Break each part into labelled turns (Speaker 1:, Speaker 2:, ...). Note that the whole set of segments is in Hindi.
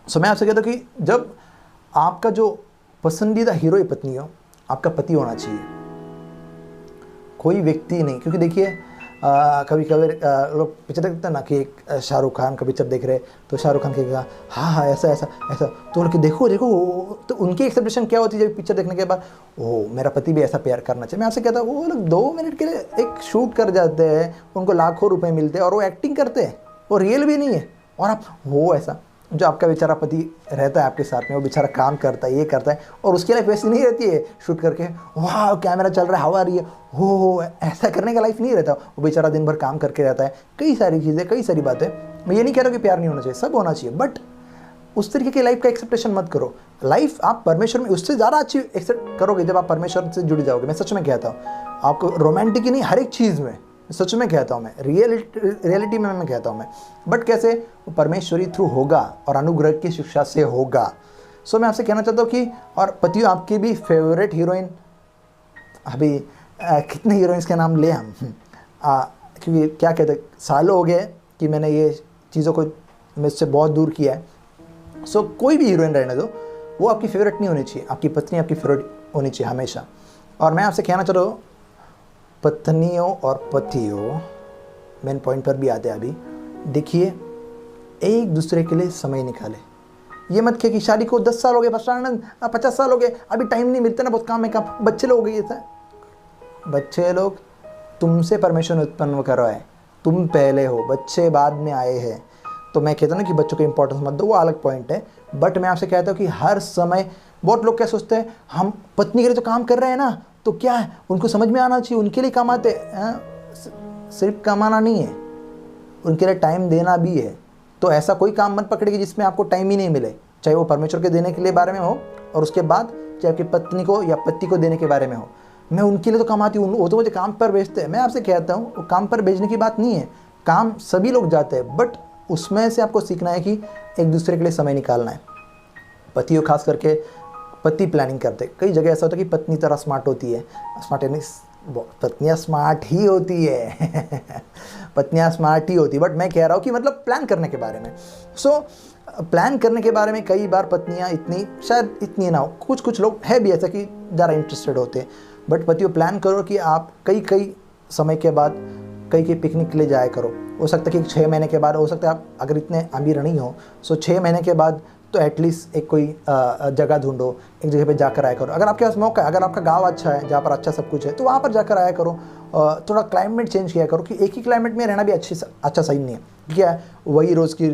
Speaker 1: सो मैं आपसे कहता हूँ कि जब आपका जो पसंदीदा हीरो या पत्नी हो, आपका पति होना चाहिए, कोई व्यक्ति नहीं। क्योंकि देखिए कभी कभी लोग पिक्चर देखते हैं ना कि एक शाहरुख खान का पिक्चर देख रहे तो शाहरुख खान कहेगा हाँ हाँ ऐसा ऐसा ऐसा, तो बोल के देखो देखो, तो उनकी एक्सप्रेशन क्या होती है जब पिक्चर देखने के बाद, ओह मेरा पति भी ऐसा प्यार करना चाहिए। मैं आपसे कहता हूँ वो लोग 2 मिनट के लिए एक शूट कर जाते हैं, उनको लाखों रुपए मिलते हैं और वो एक्टिंग करते हैं, वो रियल भी नहीं है। और आप वो ऐसा जो आपका बेचारा पति रहता है आपके साथ में, वो बेचारा काम करता है, ये करता है, और उसकी लाइफ वैसी नहीं रहती है शूट करके वाह कैमरा चल रहा है हवा आ रही है हो, ऐसा करने का लाइफ नहीं रहता। वो बेचारा दिन भर काम करके रहता है, कई सारी चीज़ें, कई सारी बातें। मैं ये नहीं कह रहा कि प्यार नहीं होना चाहिए, सब होना चाहिए, बट उस तरीके की लाइफ का एक्सेप्टेशन मत करो। लाइफ आप परमेश्वर में उससे ज़्यादा अच्छी एक्सेप्ट करोगे जब आप परमेश्वर से जुड़ जाओगे। मैं सच में कहता हूँ, आपको रोमांटिक ही नहीं, हर एक चीज़ में, सच में कहता हूँ मैं, रियलिटी में मैं कहता हूँ मैं, बट कैसे वो परमेश्वरी थ्रू होगा और अनुग्रह की शिक्षा से होगा। सो मैं आपसे कहना चाहता हूँ कि, और पतियों आपकी भी फेवरेट हीरोइन, अभी कितने हीरोइंस के नाम ले हम, क्योंकि क्या कहते सालों हो गए कि मैंने ये चीज़ों को मुझसे बहुत दूर किया है। सो कोई भी हीरोइन रहने दो, वो आपकी फेवरेट नहीं होनी चाहिए, आपकी पत्नी आपकी फेवरेट होनी चाहिए हमेशा। और मैं आपसे कहना चाहता हूँ पत्नियों और पतियों, मेन पॉइंट पर भी आते हैं अभी, देखिए एक दूसरे के लिए समय निकाले। ये मत कहे कि शादी को 10 साल हो गए, 50 साल हो गए, अभी टाइम नहीं मिलता ना, बहुत काम है, काम, बच्चे लोग हो गए। था बच्चे लोग तुमसे परमेश्वर ने उत्पन्न करो है, तुम पहले हो, बच्चे बाद में आए हैं। तो मैं कहता हूँ ना कि बच्चों को इंपॉर्टेंस मत दो, वो अलग पॉइंट है, बट मैं आपसे कहता हूँ कि हर समय, बहुत लोग क्या सोचते हैं, हम पत्नी के लिए तो काम कर रहे हैं ना, तो क्या है, उनको समझ में आना चाहिए, उनके लिए कमाते हैं। सिर्फ कमाना नहीं है, उनके लिए टाइम देना भी है। तो ऐसा कोई काम मत पकड़ेगी जिसमें आपको टाइम ही नहीं मिले, चाहे वो परमेश्वर के देने के लिए बारे में हो, और उसके बाद चाहे आपकी पत्नी को या पति को देने के बारे में हो। मैं उनके लिए तो कमाती हूँ, वो तो मुझे काम पर भेजते हैं। मैं आपसे कहता हूँ वो काम पर भेजने की बात नहीं है, काम सभी लोग जाते हैं, बट उसमें से आपको सीखना है कि एक दूसरे के लिए समय निकालना है। पतियों खास करके पति प्लानिंग करते, कई जगह ऐसा होता है कि पत्नी तरह स्मार्ट होती है, स्मार्ट यानी पत्नियाँ स्मार्ट ही होती है पत्नियाँ स्मार्ट ही होती है, बट मैं कह रहा हूँ कि मतलब प्लान करने के बारे में। सो प्लान करने के बारे में कई बार पत्नियाँ इतनी, शायद इतनी ना हो, कुछ लोग है भी ऐसा कि ज़्यादा इंटरेस्टेड होते हैं, बट पतियों प्लान करो कि आप कई समय के बाद कई पिकनिक के लिए जाया करो। हो सकता है कि 6 महीने के बाद, हो सकता है आप अगर इतने अमीर नहीं हो, सो 6 महीने के बाद तो एटलीस्ट एक कोई जगह ढूंढो, एक जगह पे जाकर आया करो। अगर आपके पास मौका है, अगर आपका गांव अच्छा है जहाँ पर अच्छा सब कुछ है, तो वहाँ पर जाकर आया करो। थोड़ा क्लाइमेट चेंज किया करो, कि एक ही क्लाइमेट में रहना भी अच्छा सही नहीं है। क्या है, वही रोज़ की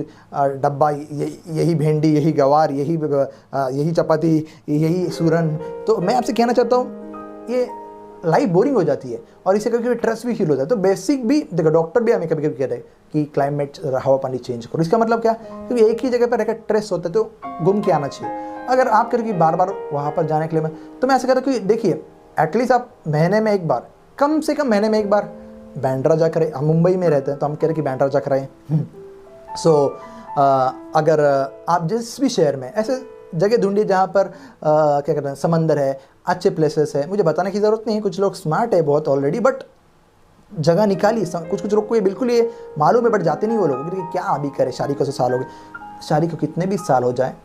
Speaker 1: डब्बा, यही भिंडी, यही गवार, यही चपाती, यही सूरन। तो मैं आपसे कहना चाहता हूँ ये लाइफ बोरिंग हो जाती है, और इसे कभी कभी स्ट्रेस भी फील होता है। तो बेसिक भी देखो, डॉक्टर भी हमें कभी कभी कहते हैं कि क्लाइमेट, हवा पानी चेंज करो। इसका मतलब क्या, क्योंकि एक ही जगह पर रहकर स्ट्रेस होता है, तो घूम के आना चाहिए। अगर आप करके बार बार वहाँ पर जाने के लिए, तो मैं ऐसा कहता हूँ कि देखिए एटलीस्ट आप महीने में एक बार, कम से कम महीने में एक बार बैंड्रा जाकर, हम मुंबई में रहते हैं तो हम कह रहे हैं कि बैंड्रा जाकर आए। सो अगर आप जिस भी शहर में, ऐसे जगह ढूंढिए जहाँ पर क्या कहते हैं, समंदर है, अच्छे प्लेसेस है। मुझे बताने की ज़रूरत नहीं है, कुछ लोग स्मार्ट है बहुत ऑलरेडी, बट जगह निकाली। कुछ लोग को ये बिल्कुल ये मालूम है, बट जाते नहीं वो लोग, क्योंकि क्या अभी करे, शादी को 100 साल हो गए, शादी को कितने भी साल हो जाए,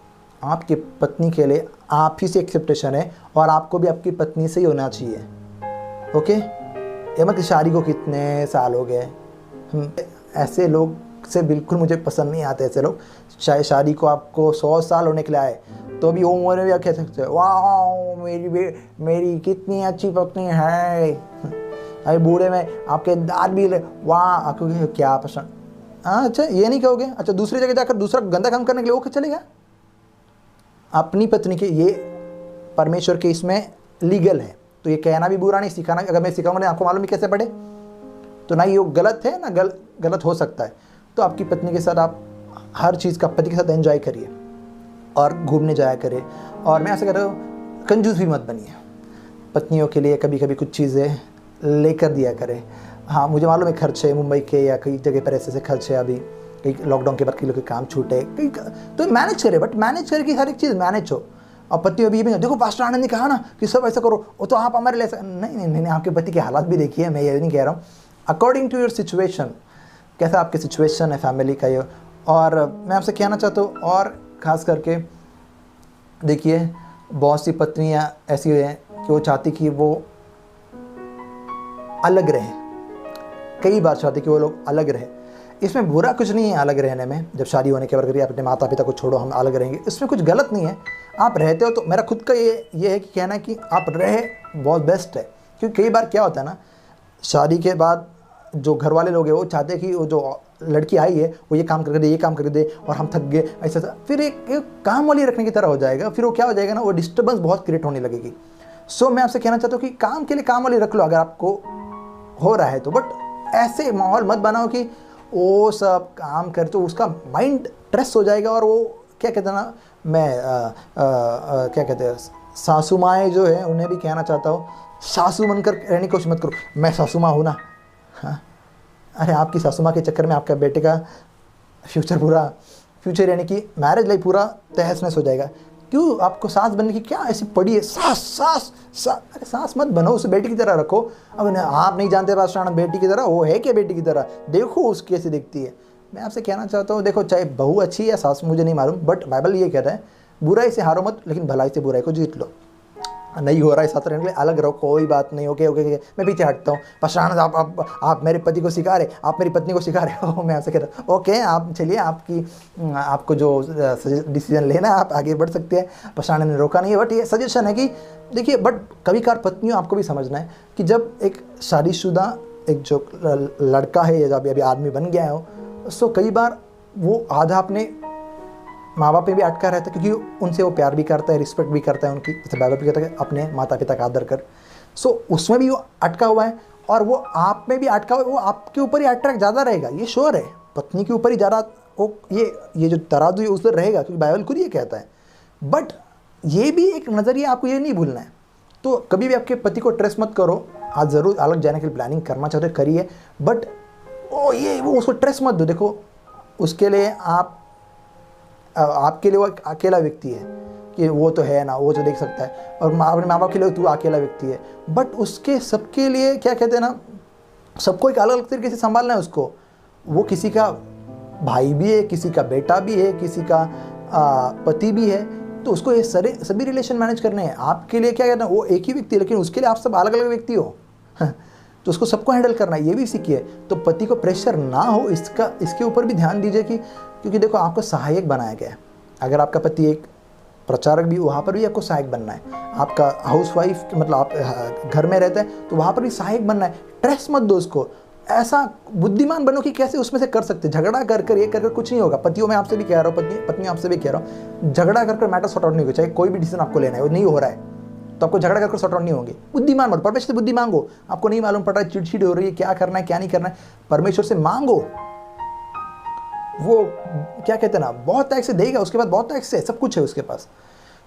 Speaker 1: आपकी पत्नी के लिए आप ही से एक्सेप्टेशन है, और आपको भी आपकी पत्नी से ही होना चाहिए। ओके, ये मत शादी को कितने साल हो गए, ऐसे लोग से बिल्कुल मुझे पसंद नहीं आते। ऐसे लोग, चाहे शादी को आपको 100 साल होने के लिए आए, तो भी वो उम्र में भी आप कह सकते हो वाह मेरी कितनी अच्छी पत्नी है। अरे बूढ़े में आपके दांत भी वाह, आपको क्या पसंद। हाँ अच्छा, ये नहीं कहोगे, अच्छा दूसरी जगह जाकर दूसरा गंदा काम करने के लिए वो चलेगा। अपनी पत्नी के, ये परमेश्वर के इसमें लीगल है, तो ये कहना भी बुरा नहीं, सिखाना, अगर मैं सिखाऊंगा नहीं, आपको मालूम ही कैसे पढ़े, तो ना ये गलत है ना गलत हो सकता है। तो आपकी पत्नी के साथ आप हर चीज़ का पति के साथ एंजॉय करिए, और घूमने जाया करें। और मैं ऐसा कह रहा हूँ, कंजूस भी मत बनिए, पत्नियों के लिए कभी कभी कुछ चीज़ें लेकर दिया करें। हाँ मुझे मालूम है खर्चे मुंबई के या कई जगह पर ऐसे खर्चे, अभी कई लॉकडाउन के बाद कई लोग के काम छूटे, कई तो मैनेज करें, बट मैनेज करके हर एक चीज़ मैनेज हो। और पति अभी भी देखो पास्टर आनंद ने कहा ना कि सब ऐसा करो, वो तो आप हमारे लिए नहीं, आपके पति के हालात भी देखिए। मैं ये नहीं कह रहा हूँ, अकॉर्डिंग टू योर सिचुएशन, कैसा आपकी सिचुएशन है फैमिली का ये। और मैं आपसे कहना चाहता हूँ, और खास करके देखिए बहुत सी पत्नियां ऐसी हैं कि वो चाहती कि वो अलग रहें, कई बार चाहती कि वो लोग अलग रहें। इसमें बुरा कुछ नहीं है अलग रहने में, जब शादी होने के बाद करिए अपने माता पिता को छोड़ो हम अलग रहेंगे, इसमें कुछ गलत नहीं है। आप रहते हो तो मेरा खुद का ये है कि कहना कि आप रहे बहुत बेस्ट है। क्योंकि कई बार क्या होता है ना, शादी के बाद जो घर वाले लोग हैं वो चाहते हैं कि वो जो लड़की आई है वो ये काम करके दे, ये काम करके दे, और हम थक गए ऐसा, फिर एक काम वाली रखने की तरह हो जाएगा। फिर वो क्या हो जाएगा ना, वो डिस्टर्बेंस बहुत क्रिएट होने लगेगी। सो मैं आपसे कहना चाहता हूँ कि काम के लिए काम वाली रख लो अगर आपको हो रहा है तो, बट ऐसे माहौल मत बनाओ कि वो सब काम करे तो उसका माइंड स्ट्रेस हो जाएगा। और वो क्या कहते हैं ना, मैं क्या कहते हैं, सासू माएँ जो है उन्हें भी कहना चाहता हूँ, सासू बनकर रहने की कोशिश मत करो, मैं सासू माँ हूँ ना। हाँ, अरे आपकी सासू माँ के चक्कर में आपका बेटे का फ्यूचर यानी कि मैरिज लाइफ पूरा तहस नहस हो जाएगा। क्यों आपको सास बनने की क्या ऐसी पड़ी है? सास अरे सास मत बनो, उसे बेटी की तरह रखो। अब आप नहीं जानते पाषाण बेटी की तरह वो है क्या, बेटी की तरह देखो उसकी कैसे दिखती है। मैं आपसे कहना चाहता हूँ, देखो चाहे बहू अच्छी या सास मुझे नहीं मालूम, बट बाइबल ये कहता है बुराई से हारो मत, लेकिन भलाई से बुराई को जीत लो। नहीं हो रहा है साथ रहने के लिए, अलग रहो, कोई बात नहीं। ओके ओके ओके, मैं पीछे हटता हूँ। पाषाण आप मेरे पति को सिखा रहे, आप मेरी पत्नी को सिखा रहे हो। मैं आपसे कहता हूँ ओके, आप चलिए, आपको जो डिसीजन लेना है आप आगे बढ़ सकते हैं, पाषाण ने रोका नहीं है। बट ये सजेशन है कि देखिए, बट कभी कभार पत्नियों आपको भी समझना है कि जब एक शादीशुदा एक जो लड़का है या जब अभी आदमी बन गया है, सो कई बार वो आधा अपने माँ बाप पे भी अटका रहता है, क्योंकि उनसे वो प्यार भी करता है, रिस्पेक्ट भी करता है उनकी, जैसे बाइबल भी कहता है अपने माता पिता का आदर कर। सो उसमें भी वो अटका हुआ है और वो आप में भी अटका हुआ है, वो आपके ऊपर ही अट्रैक्ट ज़्यादा रहेगा, ये श्योर है। पत्नी के ऊपर ही ज़्यादा वो ये जो तराजू है उस पर रहेगा, क्योंकि बाइबल खुद ये कहता है। बट ये भी एक नज़रिया आपको ये नहीं भूलना है। तो कभी भी आपके पति को ट्रेस मत करो। आज ज़रूर अलग जाने की प्लानिंग करना चाहते हो करिए, बट वो उसको ट्रेस मत दो। देखो उसके लिए आपके लिए वो अकेला व्यक्ति है कि वो तो है ना, वो तो देख सकता है, और अपने माँ बाप के लिए तू अकेला व्यक्ति है। बट उसके सबके लिए क्या कहते हैं ना, सबको एक अलग अलग तरीके से संभालना है उसको। वो किसी का भाई भी है, किसी का बेटा भी है, किसी का पति भी है, तो उसको ये सभी रिलेशन मैनेज करने हैं। आपके लिए क्या कहना है, वो एक ही व्यक्ति है, लेकिन उसके लिए आप सब अलग अलग व्यक्ति हो। तो उसको सबको हैंडल करना है, ये भी सीखिए। तो पति को प्रेशर ना हो इसके ऊपर भी ध्यान दीजिए कि, क्योंकि देखो आपको सहायक बनाया गया है। अगर आपका पति एक प्रचारक भी, वहाँ पर भी आपको सहायक बनना है। आपका हाउसवाइफ मतलब आप घर में रहते हैं तो वहाँ पर भी सहायक बनना है। स्ट्रेस मत दो उसको, ऐसा बुद्धिमान बनो कि कैसे उसमें से कर सकते। झगड़ा कर ये कर कुछ नहीं होगा। पतियों में आपसे भी कह रहा हूँ, पत्नी आपसे भी कह रहा हूँ, झगड़ा कर मैटर सॉर्ट आउट नहीं होगा। चाहे कोई भी डिसीजन आपको लेना है, वो नहीं हो रहा है तो आपको झगड़ा करके सॉर्ट आउट नहीं होंगे। बुद्धिमान मत, परमेश्वर से बुद्धि मांगो। आपको नहीं मालूम पड़ रहा है, चिड़चिड़ हो रही है, क्या करना है क्या नहीं करना है, परमेश्वर से मांगो। वो क्या कहते हैं ना, बहुत टैक्स से देगा, उसके बाद बहुत टैक्स है, सब कुछ है उसके पास।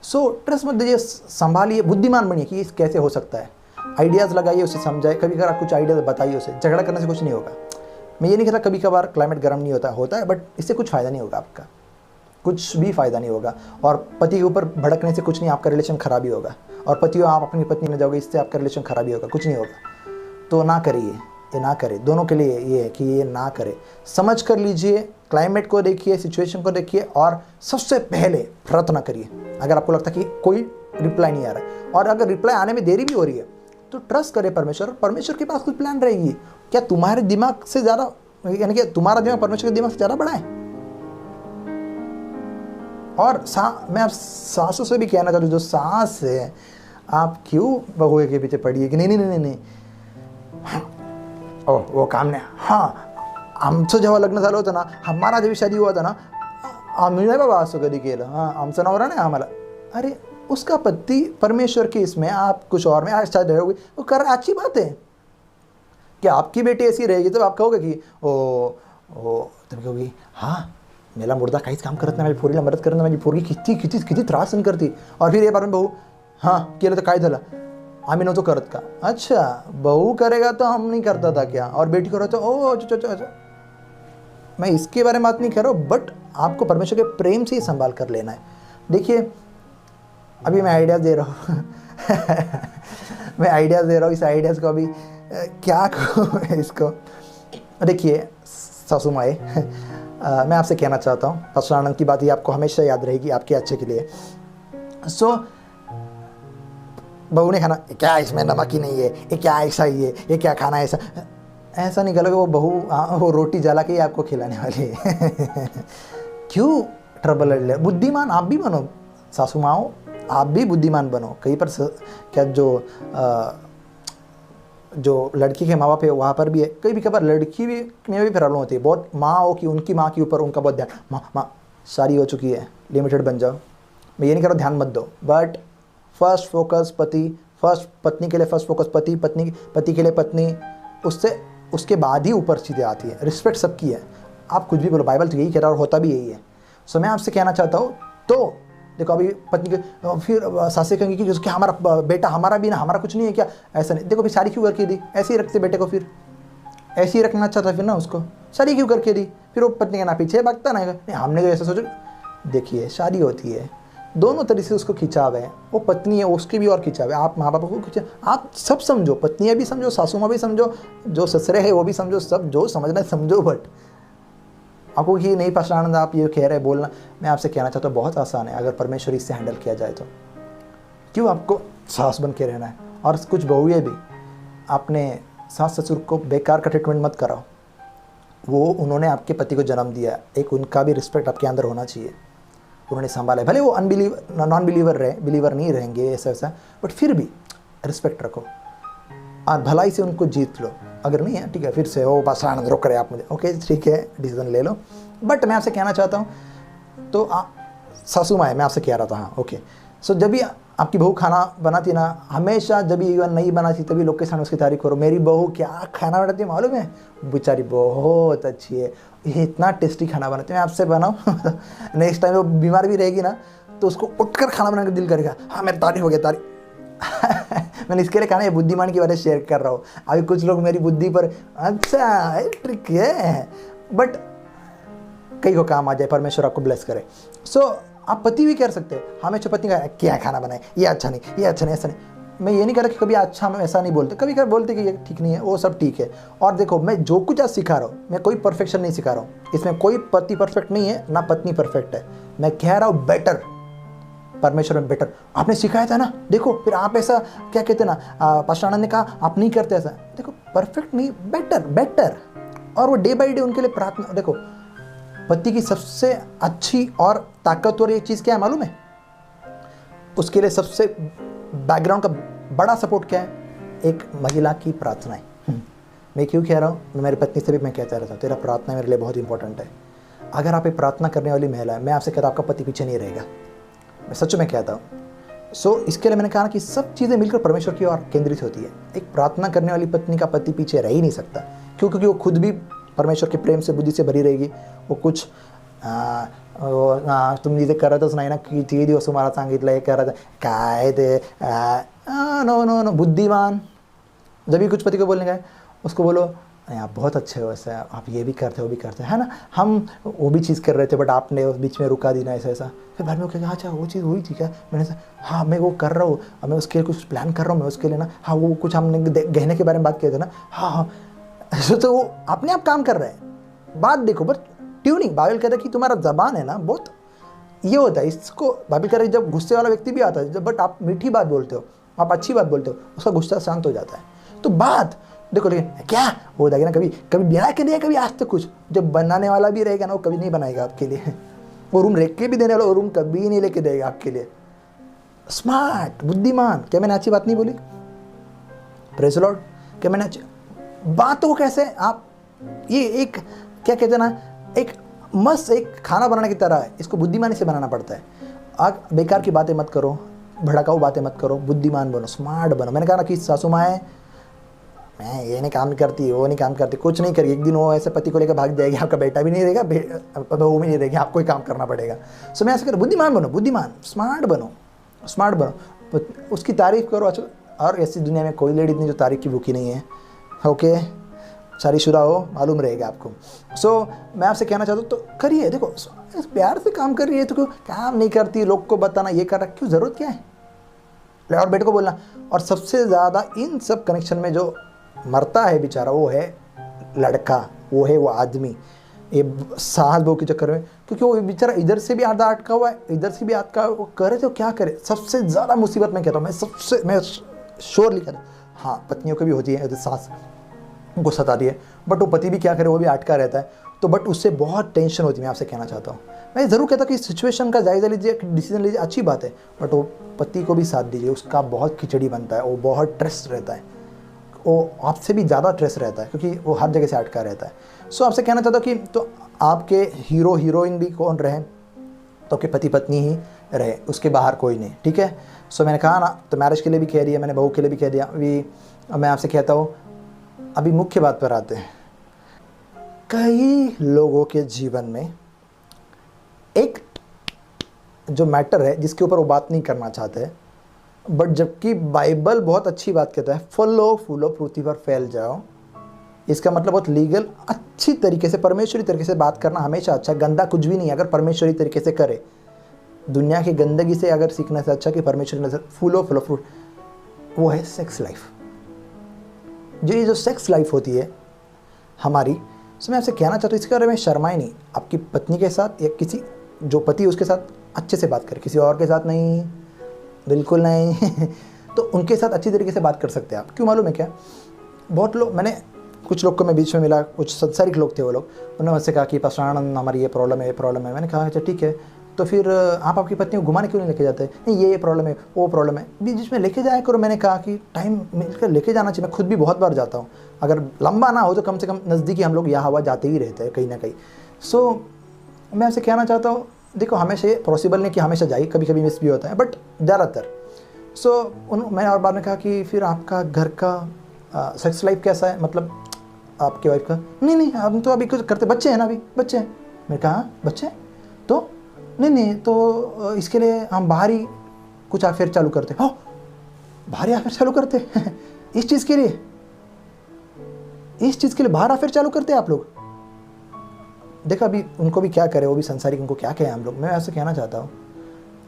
Speaker 1: सो ट्रस्ट मत दीजिए, संभालिए, बुद्धिमान बनिए कि कैसे हो सकता है। आइडियाज़ लगाइए, उसे समझाए, कभी कभार कुछ आइडियाज़ बताइए उसे। झगड़ा करने से कुछ नहीं होगा। मैं ये नहीं कहता कभी कभार क्लाइमेट गर्म नहीं होता है, बट इससे कुछ फ़ायदा नहीं होगा, आपका कुछ भी फ़ायदा नहीं होगा। और पति के ऊपर भड़कने से कुछ नहीं, आपका रिलेशन ख़राब ही होगा। और पतियों आप अपनी पत्नी में जाओगे, इससे आपका रिलेशन ख़राब ही होगा, कुछ नहीं होगा। तो ना करिए, ये ना करें। दोनों के लिए ये है कि ये ना करें। समझ कर लीजिए, क्लाइमेट को देखिए, सिचुएशन को देखिए, और सबसे पहले प्रार्थना करिए। अगर आपको लगता है कि कोई रिप्लाई नहीं आ रहा है, और अगर रिप्लाई आने में देरी भी हो रही है, तो ट्रस्ट करें परमेश्वर के पास कुछ प्लान रहेगी। क्या तुम्हारे दिमाग से ज़्यादा, यानी कि तुम्हारा दिमाग परमेश्वर के दिमाग से ज़्यादा बड़ा है? और मैं आप सासों से भी कहना चाहता हूँ, जो सास है, आप क्यों बहू के पीछे पड़ी है कि नहीं ओ वो काम नहीं। हाँ, आमचं जेव्हा लग्न झालं होतं ना, हमारा जेव्हा शादी हुआ था ना, आम्ही नाही बाबा असं कधी केलं, हाँ आमचा नवरा नाही आम्हाला। अरे उसका पति परमेश्वर की इसमें, आप कुछ और में आज शादी होगी, वो कर अच्छी बात है। क्या आपकी बेटी ऐसी रहेगी तो आप कहोगे कि तुम कहोगी हाँ मेला मुर्दा काहीच काम करत नाही, माझी पोरीला मदत करत नाही, माझी पोरगी किती त्रास सहन करते। और फिर ये बार बहू हाँ केलं तर काय झालं, आम्ही नव्हतो करत का? अच्छा, बहू करेगा तो हम नहीं करता था क्या? और बेटी करो तो अच्छा। मैं इसके बारे में बात नहीं कर रहा हूँ, बट आपको परमेश्वर के प्रेम से ही संभाल कर लेना है। देखिए अभी मैं आइडियाज़ दे रहा हूँ मैं आइडियाज़ दे रहा हूँ, इस आइडियाज़ को अभी क्या कहूँ इसको। देखिए सासू माए, मैं आपसे कहना चाहता हूँ, पास्टर आनंद की बात ये आपको हमेशा याद रहेगी, आपके अच्छे के लिए। सो बहू ने खाना, क्या इसमें नमक ही नहीं है, ये क्या ऐसा ही है, ये क्या खाना है ऐसा, ऐसा नहीं करोगे, वो बहू वो रोटी जला के ही आपको खिलाने वाली है। क्यों ट्रबल ले? बुद्धिमान आप भी बनो, सासू माओ आप भी बुद्धिमान बनो। कहीं पर क्या जो लड़की के माँ बाप है वहाँ पर भी है, कई भी कभार लड़की भी में भी प्रॉब्लम होती है। बहुत माँ हो कि उनकी माँ के ऊपर उनका बहुत ध्यान, माँ शादी हो चुकी है, लिमिटेड बन जाओ। मैं ये नहीं कह रहा ध्यान मत दो, बट फर्स्ट फोकस पति, फर्स्ट पत्नी के लिए फर्स्ट फोकस पति, पति के लिए पत्नी, उससे उसके बाद ही ऊपर चीज़ें आती है। रिस्पेक्ट सबकी है, आप कुछ भी बोलो, बाइबल तो यही कह रहा है और होता भी यही है। सो मैं आपसे कहना चाहता हूँ, तो देखो अभी पत्नी के फिर सासे कहेंगी कि क्या हमारा बेटा हमारा भी ना, हमारा कुछ नहीं है क्या, ऐसा नहीं। देखो फिर शादी क्यों करके दी? ऐसे ही रखते बेटे को, फिर ऐसे ही रखना चाहता फिर ना उसको, शादी क्यों करके दी? फिर वो पत्नी के ना पीछे भागता ना, नहीं हमने तो ऐसा सोचा। देखिए शादी होती है, दोनों तरह से उसको खिंचाव है, वो पत्नी है उसकी भी और खिंचाव है, आप माँ बाप को खिंचा, आप सब समझो, पत्नियाँ भी समझो, सासू माँ भी समझो, जो ससुरे है वो भी समझो, सब जो समझना है समझो। बट आपको कि नहीं पास्टर आनंद आप ये कह रहे हैं बोलना, मैं आपसे कहना चाहता हूँ बहुत आसान है अगर परमेश्वर इससे हैंडल किया जाए तो। क्यों आपको सास बन के रहना है? और कुछ बहुएं भी, आपने सास ससुर को बेकार का ट्रीटमेंट मत कराओ, वो उन्होंने आपके पति को जन्म दिया, एक उनका भी रिस्पेक्ट आपके अंदर होना चाहिए, उन्होंने संभाला है। भले वो नॉन बिलीवर रहे, बिलीवर नहीं रहेंगे ऐसा वैसा, बट फिर भी रिस्पेक्ट रखो और भलाई से उनको जीत लो। अगर नहीं है ठीक है, फिर से वो बस आनंद रोक रहे आप मुझे, ओके ठीक है डिसीजन ले लो। बट मैं आपसे कहना चाहता हूँ, तो सासू माँ मैं आपसे कह रहा था, हाँ ओके। सो जब भी आपकी बहू खाना बनाती ना, हमेशा जब भी इवन नहीं बनाती तभी लोग के सामने उसकी तारीफ करो, मेरी बहू क्या खाना बनाती है मालूम है, बेचारी बहुत अच्छी है, ये इतना टेस्टी खाना बनाती है, मैं आपसे बनाऊँ। नेक्स्ट टाइम वो बीमार भी रहेगी ना तो उसको उठकर खाना बनाने का दिल करेगा, हाँ मेरी तारीफ हो गया तारीफ। मैंने इसके लिए कहा ये बुद्धिमान की वजह से शेयर कर रहा हूँ। अभी कुछ लोग मेरी बुद्धि पर अच्छा ट्रिक है, बट कई को काम आ जाए, परमेश्वर आपको ब्लेस करे। सो आप पति भी कर सकते हैं, हमेशा पत्नी का क्या खाना बनाए, ये अच्छा नहीं, ये अच्छा नहीं, ऐसा नहीं। मैं ये नहीं कर रहा कि कभी अच्छा हम ऐसा नहीं बोलते, कभी कभी बोलते कि ये ठीक नहीं है, वो सब ठीक है। और देखो मैं जो कुछ आज सिखा रहा हूँ, मैं कोई परफेक्शन नहीं सिखा रहा हूँ, इसमें कोई पति परफेक्ट नहीं है ना पत्नी परफेक्ट है, मैं कह रहा हूँ बेटर, परमेश्वर में बेटर। आपने सिखाया था ना, देखो फिर आप ऐसा क्या कहते ना, पास्टर आनंद ने कहा आप नहीं करते ऐसा, देखो परफेक्ट नहीं, बेटर बेटर। और वो डे बाई डे उनके लिए प्रार्थना। देखो पति की सबसे अच्छी और ताकतवर एक चीज़ क्या है मालूम है? उसके लिए सबसे बैकग्राउंड का बड़ा सपोर्ट क्या है? एक महिला की प्रार्थनाएं। मैं क्यों कह रहा हूँ, मेरी पत्नी से भी मैं कहता रहता हूँ, तेरा प्रार्थना मेरे लिए बहुत इंपॉर्टेंट है। अगर आप एक प्रार्थना करने वाली महिला है, मैं आपसे कहता हूँ आपका पति पीछे नहीं रहेगा, मैं सच में कहता हूँ। सो इसके लिए मैंने कहा कि सब चीज़ें मिलकर परमेश्वर की ओर केंद्रित होती है। एक प्रार्थना करने वाली पत्नी का पति पीछे रह ही नहीं सकता, क्योंकि वो खुद भी परमेश्वर के प्रेम से बुद्धि से भरी रहेगी। वो कुछ तुम्ही जिथे करतच नाही ना, किती दिवस तुम्हाला सांगितलं हे करत काय ते नो नो नो, बुद्धिमान। जब भी कुछ पति को बोलने का है उसको बोलो आप बहुत अच्छे हो, ऐसा आप ये भी करते हो, वो भी करते हैं, है ना, हम वो भी चीज़ कर रहे थे बट आपने उस बीच में रुका दी ना, ऐसा ऐसा। फिर बाद में वो कहेगा अच्छा वो चीज़ हुई थी क्या, मैंने हाँ मैं वो कर रहा हूँ, मैं उसके लिए कुछ प्लान कर रहा हूँ, मैं उसके लिए ना, हाँ वो कुछ हमने गहने के बारे में बात किए थे ना, हाँ हाँ। तो वो अपने आप काम कर रहे हैं। बात देखो बट ट्यूनिंग, बाइबल कहता है कि तुम्हारा जबान है ना बहुत ये होता है, इसको बाइबल कह रही है जब गुस्से वाला व्यक्ति भी आता है, जब बट आप मीठी बात बोलते हो, आप अच्छी बात बोलते हो, उसका गुस्सा शांत हो जाता है। तो बात देखो, लेकिन क्या हो जाएगा ना, कभी कभी बना के दिया, कभी आज तक कुछ, जब बनाने वाला भी रहेगा ना वो कभी नहीं बनाएगा आपके लिए, वो रूम रख के भी देने वाला वो रूम कभी नहीं लेके देगा आपके लिए। स्मार्ट, बुद्धिमान। क्या मैंने अच्छी बात नहीं बोली? Praise the Lord. क्या मैंने अच्छी बात तो कैसे आप ये एक क्या कहते हैं ना, एक मस्त एक खाना बनाने की तरह है, इसको बुद्धिमानी से बनाना पड़ता है। आप बेकार की बातें मत करो, भड़काऊ बातें मत करो, बुद्धिमान बनो, स्मार्ट बनो। मैंने कहा ना कि सासू माँ है, मैं ये नहीं काम करती, वो नहीं काम करती, कुछ नहीं करी, एक दिन वो ऐसे पति को लेकर भाग जाएगी, आपका बेटा भी नहीं रहेगा, बहू भी नहीं रहेगी, आपको ही काम करना पड़ेगा। सो मैं ऐसे करूँ, बुद्धिमान बनो, बुद्धिमान, स्मार्ट बनो, स्मार्ट बनो, उसकी तारीफ करो। अच्छा, और ऐसी दुनिया में कोई लेडी नहीं जो तारीफ की भूखी नहीं है, ओके, शादीशुदा हो, मालूम रहेगा आपको। सो मैं आपसे कहना चाहता हूँ तो करिए। देखो प्यार से काम कर रही है तो क्यों काम नहीं करती, लोग को बताना ये कर रहा, क्यों, ज़रूरत क्या है? और बेटे को बोलना। और सबसे ज़्यादा इन सब कनेक्शन में जो मरता है बेचारा वो है लड़का, वो है वो आदमी। ये सास बहू के चक्कर में, क्योंकि वो बेचारा इधर से भी आधा अटका हुआ है, इधर से भी अटका, वो करे तो क्या करे। सबसे ज़्यादा मुसीबत मैं कहता हूँ, मैं श्योरली कहता हूँ, हाँ पत्नियों को भी होती है, सास उनको सताती है, बट वो पति भी क्या करे, वो भी अटका रहता है, तो बट उससे बहुत टेंशन होती है। मैं आपसे कहना चाहता हूँ, मैं ज़रूर कहता हूँ कि सिचुएशन का जायज़ा लीजिए, डिसीजन लीजिए, अच्छी बात है, बट वो पति को भी साथ दीजिए। उसका बहुत खिचड़ी बनता है, वो बहुत स्ट्रेस रहता है, वो आपसे भी ज़्यादा स्ट्रेस रहता है, क्योंकि वो हर जगह से अटका रहता है। सो आपसे कहना चाहता हूँ कि तो आपके हीरो हीरोइन भी कौन रहे, तो आपके पति पत्नी ही रहे, उसके बाहर कोई नहीं, ठीक है। सो मैंने कहा ना, तो मैरिज के लिए भी कह दिया, मैंने बहू के लिए भी कह दिया। अभी मैं आपसे कहता हूँ, अभी मुख्य बात पर आते हैं। कई लोगों के जीवन में एक जो मैटर है जिसके ऊपर वो बात नहीं करना चाहते हैं, बट जबकि बाइबल बहुत अच्छी बात कहता है, फलो फूलो पृथ्वी पर फैल जाओ। इसका मतलब बहुत लीगल, अच्छी तरीके से, परमेश्वरी तरीके से बात करना हमेशा अच्छा है। गंदा कुछ भी नहीं, अगर परमेश्वरी तरीके से करे। दुनिया की गंदगी से अगर सीखने से अच्छा कि परमेश्वरी नजर फूलो फलो फ्रूट, वो है सेक्स लाइफ। ये जो सेक्स लाइफ होती है हमारी, तो मैं आपसे कहना चाहता हूँ, इसके बारे में शर्माए नहीं। आपकी पत्नी के साथ या किसी जो पति उसके साथ अच्छे से बात करें, किसी और के साथ नहीं, बिल्कुल नहीं। तो उनके साथ अच्छी तरीके से बात कर सकते हैं आप। क्यों मालूम है क्या, बहुत लोग, मैंने कुछ लोग को मैं बीच में मिला, कुछ संसारिक लोग थे, वो लोग, उन्होंने मुझसे कहा कि पास्टर आनंद हमारी ये प्रॉब्लम है, ये प्रॉब्लम है। मैंने कहा अच्छा ठीक है, तो फिर आप आपकी पत्नी को घुमाने क्यों नहीं लेके जाते? नहीं ये प्रॉब्लम है, वो प्रॉब्लम है, बीच में लेके जाया करो। मैंने कहा कि टाइम मिलकर लेके जाना चाहिए। मैं खुद भी बहुत बार जाता हूँ, अगर लंबा ना हो तो कम से कम नज़दीकी हम लोग यहाँ हवा जाते ही रहते हैं कहीं ना कहीं। सो मैं आपसे कहना चाहता हूँ, देखो हमेशा ये पॉसिबल नहीं कि हमेशा जाइए, कभी कभी मिस भी होता है, बट ज़्यादातर। मैंने और बाद में कहा कि फिर आपका घर का सेक्स लाइफ कैसा है, मतलब आपकी वाइफ का? नहीं हम तो अभी कुछ करते, बच्चे हैं ना, अभी बच्चे हैं। मैंने कहा बच्चे तो नहीं तो इसके लिए हम बाहर ही कुछ अफेयर चालू करते। हो, बाहर ही अफेयर चालू करते? इस चीज़ के लिए बाहर अफेयर चालू करते हैं आप लोग? देखो अभी उनको भी क्या करें, वो भी संसारिक, उनको क्या कहें हम लोग। मैं ऐसे कहना चाहता हूँ,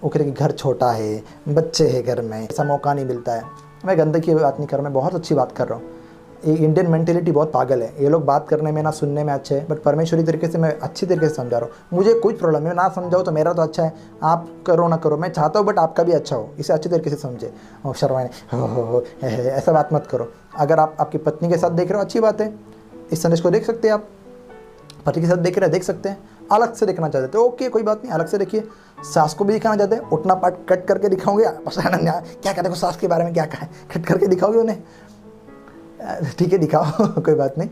Speaker 1: वो कहते कि घर छोटा है, बच्चे हैं घर में, ऐसा मौका नहीं मिलता है। मैं गंदगी की बात नहीं कर रहा, मैं बहुत अच्छी बात कर रहा हूँ। ये इंडियन मेंटेलिटी बहुत पागल है, ये लोग बात करने में ना सुनने में अच्छे हैं, बट परमेश्वरी तरीके से मैं अच्छी तरीके से समझा रहा हूँ। मुझे कोई प्रॉब्लम है, ना समझाओ तो मेरा तो अच्छा है, आप करो ना करो, मैं चाहता हूँ बट आपका भी अच्छा हो, इसे अच्छी तरीके से समझे। और शर्माए हो ऐसा बात मत करो। अगर आप आपकी पत्नी के साथ देख रहे हो, अच्छी बात है, इस संदेश को देख सकते हैं आप, पति के साथ देख रहे हैं, देख सकते हैं। अलग से देखना चाहते हो, ओके कोई बात नहीं, अलग से देखिए। सास को भी दिखाना चाहते हैं, उठना पार्ट कट करके दिखाओगे? क्या कहते हो सास के बारे में, क्या कहा है, कट करके दिखाओगे उन्हें? ठीक है दिखाओ, कोई बात नहीं।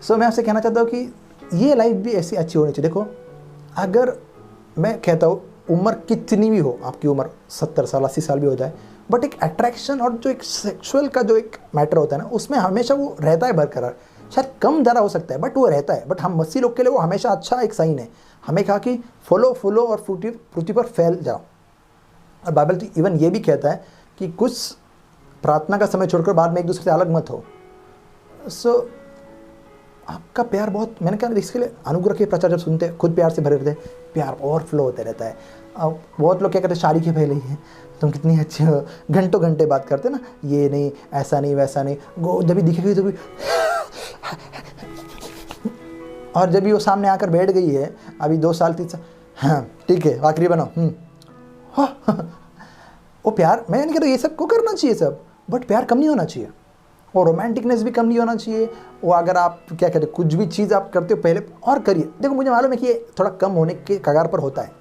Speaker 1: सो मैं आपसे कहना चाहता हूँ कि ये लाइफ भी ऐसी अच्छी होनी चाहिए। देखो अगर मैं कहता हूँ उम्र कितनी भी हो, आपकी उम्र 70 साल 80 साल भी हो जाए, बट एक अट्रैक्शन और जो एक सेक्सुअल का जो एक मैटर होता है ना, उसमें हमेशा वो रहता है बरकरार। शायद कम ज़्यादा हो सकता है बट वो रहता है। बट हम मसीह लोग के लिए वो हमेशा अच्छा एक साइन है। हमें कहा कि फॉलो फूलो और पृथ्वी पर फैल जाओ। और बाइबल तो इवन ये भी कहता है कि कुछ प्रार्थना का समय छोड़कर बाद में एक दूसरे से अलग मत हो। सो आपका प्यार बहुत, मैंने कहा इसके लिए अनुग्रह के प्रचार जब सुनते हैं, खुद प्यार से भरे रहते हैं, प्यार और फ्लो होते रहता है। अब बहुत लोग क्या कहते हैं, शादी के पहले ही है तुम कितनी अच्छी हो, घंटों घंटे बात करते ना, ये नहीं ऐसा नहीं वैसा नहीं, वो जब भी दिखेगी तभी और जब भी वो सामने आकर बैठ गई है अभी 2 साल 3 साल, हाँ ठीक है आखिरी बनाओ, वो प्यार। मैं नहीं कह रहा ये सब को करना चाहिए सब, बट प्यार कम नहीं होना चाहिए और रोमांटिकनेस भी कम नहीं होना चाहिए। वो अगर आप क्या कहते हैं, कुछ भी चीज़ आप करते हो पहले और करिए। देखो मुझे मालूम है कि ये थोड़ा कम होने के कगार पर होता है,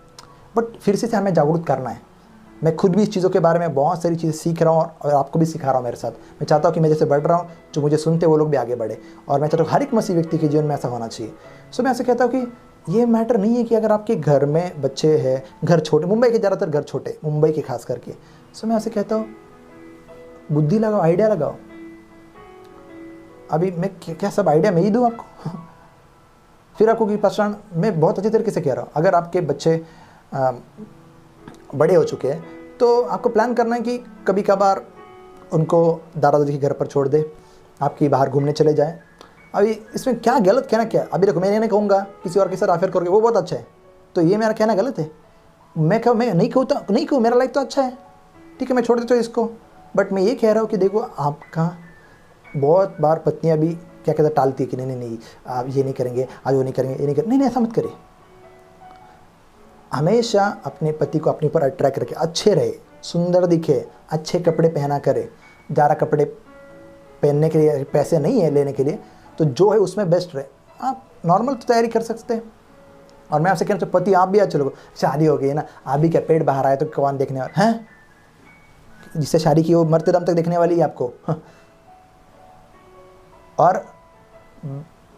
Speaker 1: बट फिर से हमें जागरूक करना है। मैं खुद भी इस चीज़ों के बारे में बहुत सारी चीज़ें सीख रहा हूँ और आपको भी सिखा रहा हूँ मेरे साथ। मैं चाहता हूँ कि मैं जैसे बढ़ रहा हूँ, जो मुझे सुनते वो लोग भी आगे बढ़े, और मैं चाहता हूँ हर एक मसीह व्यक्ति के जीवन में ऐसा होना चाहिए। सो मैं ऐसे कहता हूँ कि ये मैटर नहीं है कि अगर आपके घर में बच्चे हैं, घर छोटे, मुंबई के ज़्यादातर घर छोटे, मुंबई के खास करके। सो मैं ऐसे कहता हूँ बुद्धि लगाओ, आइडिया लगाओ। अभी मैं क्या सब आइडिया मैं ही दूँ आपको? फिर आपको कि पास्टर मैं बहुत अच्छी तरीके से कह रहा हूँ, अगर आपके बच्चे बड़े हो चुके हैं तो आपको प्लान करना है कि कभी कभार उनको दादा दादी के घर पर छोड़ दे, आपकी बाहर घूमने चले जाए। अभी इसमें क्या गलत कहना क्या है? अभी देखो मैं नहीं कहूँगा किसी और के साथ अफेयर करोगे वो बहुत अच्छा है, तो ये मेरा कहना गलत है? मैं नहीं कहूँ मेरा लाइफ तो अच्छा है, ठीक है मैं छोड़ देता हूँ इसको। बट मैं ये कह रहा हूँ कि देखो आपका बहुत बार पत्नियाँ भी क्या कहते हैं, टालती है कि नहीं नहीं नहीं आप ये नहीं करेंगे, आज वो नहीं करेंगे, ये नहीं करेंगे। नहीं नहीं, ऐसा मत करिए। हमेशा अपने पति को अपने ऊपर अट्रैक्ट रखे, अच्छे रहे, सुंदर दिखे, अच्छे कपड़े पहना करे। ज़्यादा कपड़े पहनने के लिए पैसे नहीं है लेने के लिए, तो जो है उसमें बेस्ट रहे। आप नॉर्मल तो तैयारी कर सकते हैं। और मैं आपसे कहना चाहूँ, पति आप भी आज चलो, शादी हो गई है ना, आप भी क्या पेट बाहर आए तो कौन देखने वाला है? जिससे शादी की वो मरते दम तक देखने वाली है आपको। और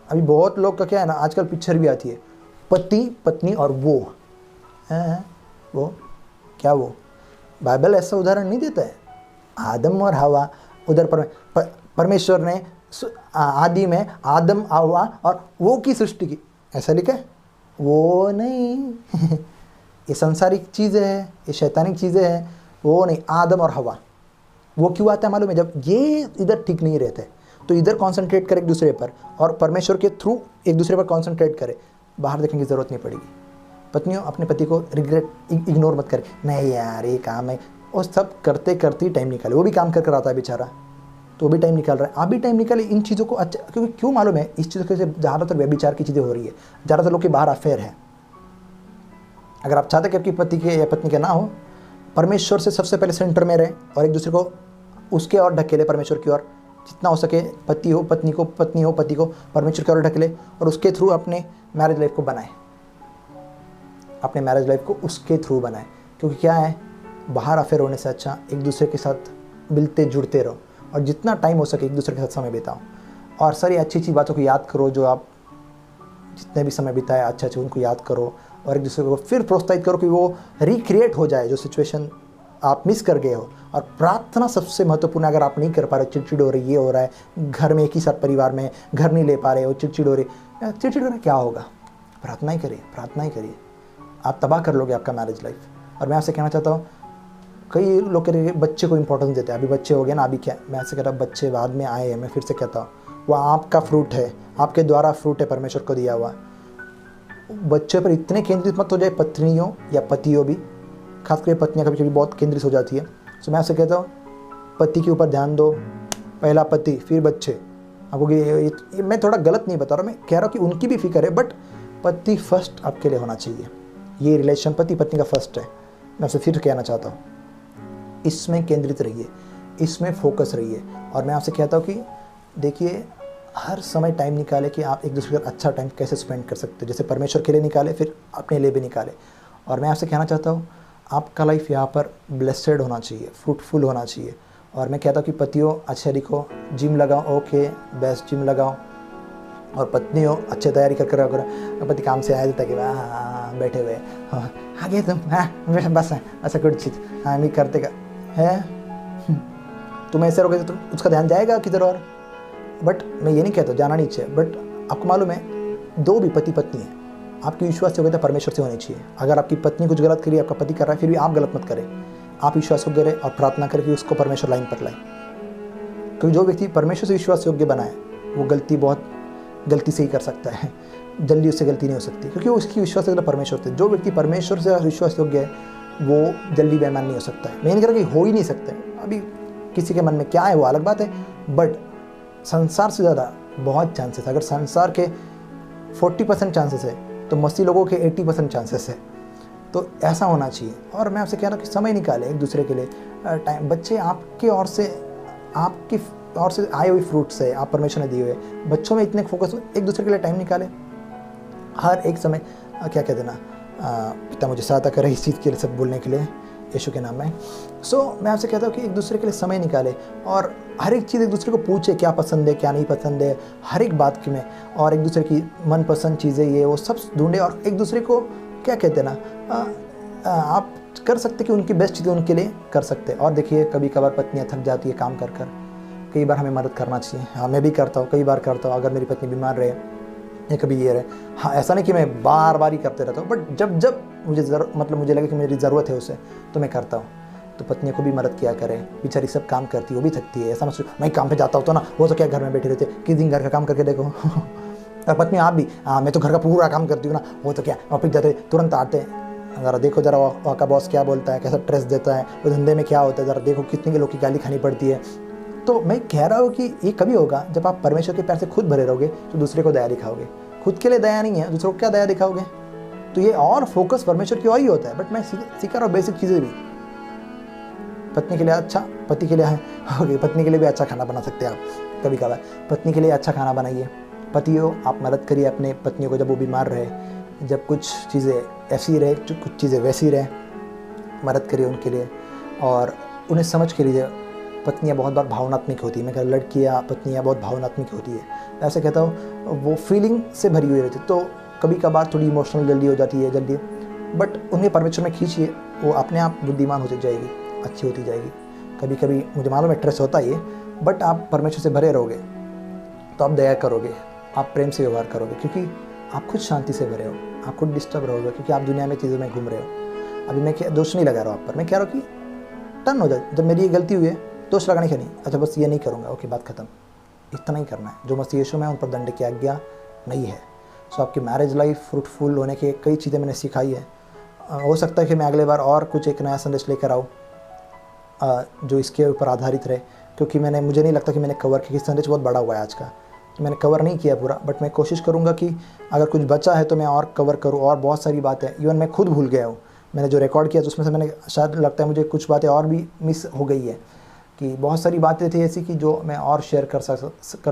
Speaker 1: अभी बहुत लोग का क्या है ना, आजकल पिक्चर भी आती है, पति पत्नी और वो है, वो क्या, वो बाइबल ऐसा उदाहरण नहीं देता है। आदम और हवा, उधर परमेश्वर ने आदि में आदम हवा और वो की सृष्टि की, ऐसा लिखा है? वो नहीं। ये संसारिक चीज़ें हैं, ये शैतानिक चीज़ें हैं, वो नहीं। आदम और हवा, वो क्यों आता है मालूम है? जब ये इधर ठीक नहीं रहते तो इधर कॉन्सेंट्रेट करे एक दूसरे पर, और परमेश्वर के थ्रू एक दूसरे पर कॉन्सेंट्रेट करे, बाहर देखने की ज़रूरत नहीं पड़ेगी। पत्नियों, अपने पति को रिग्रेट इग्नोर मत करे, नहीं यार ये काम है, और सब करते करते ही टाइम निकाले। वो भी काम कर आता है बेचारा, तो वो भी टाइम निकाल रहा है, आप भी टाइम निकाले इन चीज़ों को। अच्छा, क्योंकि क्यों मालूम है, इस चीज़ों के ज़्यादातर व्यभिचार की चीज़ें हो रही है, ज़्यादातर लोग के बाहर अफेयर है। अगर आप चाहते कि आपकी पति के या पत्नी के ना हो, परमेश्वर से सबसे पहले सेंटर में रहे और एक दूसरे को उसके और ढकेले, परमेश्वर की ओर जितना हो सके। पति हो पत्नी को, पत्नी हो पति को परमेश्वर की ओर ढकेले, और उसके थ्रू अपने मैरिज लाइफ को बनाए, अपने मैरिज लाइफ को उसके थ्रू बनाए। क्योंकि क्या है, बाहर अफेयर होने से अच्छा एक दूसरे के साथ मिलते जुड़ते रहो, और जितना टाइम हो सके एक दूसरे के साथ समय बिताओ। और सारी अच्छी अच्छी बातों को याद करो, जो आप जितने भी समय बिताए अच्छे अच्छे उनको याद करो, और एक दूसरे को फिर प्रोत्साहित करो कि वो रिक्रिएट हो जाए जो सिचुएशन आप मिस कर गए हो। और प्रार्थना सबसे महत्वपूर्ण। अगर आप नहीं कर पा रहे, चिड़चिड़ हो रही, ये हो रहा है, घर में एक ही साथ परिवार में घर नहीं ले पा रहे हो, चिड़चिड़ हो रही, चिड़चिड़ हो रहा है, क्या होगा? प्रार्थना ही करिए, प्रार्थना ही करिए, आप तबाह कर लोगे आपका मैरिज लाइफ। और मैं आपसे कहना चाहता हूँ, कई लोग कह रहे बच्चे को इंपॉर्टेंस देते हैं, अभी बच्चे हो गए ना, अभी क्या, मैं ऐसे कह रहा बच्चे बाद में आए हैं। मैं फिर से कहता हूँ, वो आपका फ्रूट है, आपके द्वारा फ्रूट है परमेश्वर को दिया हुआ। बच्चे पर इतने केंद्रित मत हो जाए, पत्नियों या पतियों भी, खासकर पत्नियाँ कभी कभी बहुत केंद्रित हो जाती है। तो मैं आपसे कहता हूँ, पति के ऊपर ध्यान दो, पहला पति फिर बच्चे। आपको ये मैं थोड़ा गलत नहीं बता रहा, मैं कह रहा हूँ कि उनकी भी फिक्र है, बट पति फर्स्ट आपके लिए होना चाहिए। ये रिलेशन पति पत्नी का फर्स्ट है। मैं आपसे फिर कहना चाहता हूँ, इसमें केंद्रित रहिए, इसमें फोकस रहिए। और मैं आपसे कहता हूँ कि देखिए, हर समय टाइम निकाले कि आप एक दूसरे के साथ अच्छा टाइम कैसे स्पेंड कर सकते हो। जैसे परमेश्वर के लिए निकाले, फिर अपने लिए भी निकाले। और मैं आपसे कहना चाहता हूँ, आपका लाइफ यहाँ पर ब्लेसेड होना चाहिए, फ्रूटफुल होना चाहिए। और मैं कहता हूँ कि पतियों अच्छे दिखो, जिम लगाओ, ओके बेस्ट जिम लगाओ। और पत्नी हो अच्छे तैयारी कर करो। पति काम से आया था कि हाँ बैठे हुए, हाँ आगे तुम, हाँ बस है ऐसा कुछ चीज़, हाँ नहीं करते का है, तुम ऐसे रहोगे तो उसका ध्यान जाएगा किधर और। बट मैं ये नहीं कहता जाना नहीं चाहिए, बट आपको मालूम है, दो भी पति पत्नी है, आपकी विश्वास योग्यता परमेश्वर से होनी चाहिए। अगर आपकी पत्नी कुछ गलत करी, आपका पति कर रहा है, फिर भी आप गलत मत करें, आप विश्वास योग्य रहे और प्रार्थना करें कि उसको परमेश्वर लाइन पर लाए। क्योंकि जो व्यक्ति परमेश्वर से विश्वास योग्य बनाए, वो गलती से ही कर सकता है, जल्दी उससे गलती नहीं हो सकती, क्योंकि वो उसकी विश्वास योग्यता परमेश्वर से। जो व्यक्ति परमेश्वर से विश्वास योग्य है, वो जल्दी बेईमान नहीं हो सकता है। मैं नहीं कह रहा कि हो ही नहीं सकते, अभी किसी के मन में क्या है वो अलग बात है, बट संसार से ज़्यादा बहुत चांसेस, अगर संसार के 40% चांसेस है तो मसीह लोगों के 80% चांसेस है। तो ऐसा होना चाहिए। और मैं आपसे कह रहा हूँ कि समय निकाले एक दूसरे के लिए टाइम। बच्चे आपकी ओर से आए हुए फ्रूट से, आप परमेश्वर ने दिए हुए बच्चों में इतने फोकस, एक दूसरे के लिए टाइम निकाले हर एक समय। क्या कहते ना, पिता मुझे सहायता करे इस चीज़ के लिए, सब बोलने के लिए यीशु के नाम में। मैं आपसे कहता हूँ कि एक दूसरे के लिए समय निकाले, और हर एक चीज़ एक दूसरे को पूछे, क्या पसंद है क्या नहीं पसंद है, हर एक बात की में, और एक दूसरे की मनपसंद चीज़ें ये वो सब ढूंढे। और एक दूसरे को क्या कहते ना, आप कर सकते कि उनकी बेस्ट चीज़ें उनके लिए कर सकते। और देखिए, कभी कभार पत्नियाँ थक जाती है काम कर कर, कई बार हमें मदद करना चाहिए। हाँ, मैं भी करता हूँ, कई बार करता हूँ। अगर मेरी पत्नी बीमार रहे या कभी ये रहे, हाँ ऐसा नहीं कि मैं बार बार ही करते रहता हूँ, बट जब मुझे लगे कि मेरी ज़रूरत है उसे, तो मैं करता हूँ। तो पत्नी को भी मदद किया करें, बेचारी सब काम करती है, वो भी थकती है। ऐसा मत सोचो मैं काम पे जाता हूँ तो ना, वो तो क्या घर में बैठे रहते, किस दिन घर का काम करके देखो। और पत्नी आप भी, हाँ मैं तो घर का पूरा काम करती हूँ ना, वो तो क्या ऑफिस जाते तुरंत आते। ज़रा देखो जरा वहाँ का बॉस क्या बोलता है, कैसा स्ट्रेस देता है, वो धंधे में क्या होता है, ज़रा देखो कितने के लोग की गाली खानी पड़ती है। तो मैं कह रहा हूँ कि ये कभी होगा जब आप परमेश्वर के प्यार से खुद भरे रहोगे तो दूसरे को दया दिखाओगे। खुद के लिए दया नहीं है, दूसरों को क्या दया दिखाओगे? तो ये और फोकस परमेश्वर की ओर ही होता है। बट मैं सीखा रहा हूँ बेसिक चीज़ें भी। पत्नी के लिए अच्छा, पति के लिए है, पत्नी के लिए भी अच्छा खाना बना सकते हैं आप कभी कभार। पत्नी के लिए अच्छा खाना बनाइए। पतियों, आप मदद करिए अपने पत्नियों को जब वो बीमार रहे, जब कुछ चीज़ें ऐसी रहे, कुछ चीज़ें वैसी रहे, मदद करिए उनके लिए। और उन्हें समझ के लीजिए, पत्नियाँ बहुत बार भावनात्मक होती है। मैं कहता लड़कियाँ, पत्नियाँ बहुत भावनात्मक होती है। ऐसे कहता हूँ, वो फीलिंग से भरी हुई रहती है, तो कभी कभार थोड़ी इमोशनल जल्दी हो जाती है, जल्दी। बट उन्हें परमेश्वर में खींचिए, वो अपने आप बुद्धिमान होती जाएगी, अच्छी होती जाएगी। कभी कभी मुझे मालूम है स्ट्रेस होता ही है, बट आप परमेश्वर से भरे रहोगे तो आप दया करोगे, आप प्रेम से व्यवहार करोगे, क्योंकि आप खुद शांति से भरे हो, आप खुद डिस्टर्ब रहोगे, क्योंकि आप दुनिया में चीज़ों में घूम रहे हो। अभी मैं दोष नहीं लगा रहा हूँ आप पर, मैं कह रहा हूँ कि टर्न हो जाए। जब मेरी ये गलती हुई है, दोष लगाने का नहीं, अच्छा बस ये नहीं करूँगा, ओके बात खत्म, इतना ही करना है। जो मसीह यीशु में उन पर दंड की आज्ञा नहीं है। सो आपकी मैरिज लाइफ फ्रूटफुल होने के कई चीज़ें मैंने सिखाई है। हो सकता है कि मैं अगले बार और कुछ एक नया संदेश लेकर आऊँ जो इसके ऊपर आधारित रहे, क्योंकि मुझे नहीं लगता कि मैंने कवर किया। संदेश बहुत बड़ा हुआ है आज का, तो मैंने कवर नहीं किया पूरा। बट मैं कोशिश करूँगा कि अगर कुछ बचा है तो मैं और कवर करूँ। और बहुत सारी बातें इवन मैं खुद भूल गया हूँ। मैंने जो रिकॉर्ड किया तो उसमें से मैंने शायद लगता है मुझे कुछ बातें और भी मिस हो गई है, कि बहुत सारी बातें थी ऐसी कि जो मैं और शेयर कर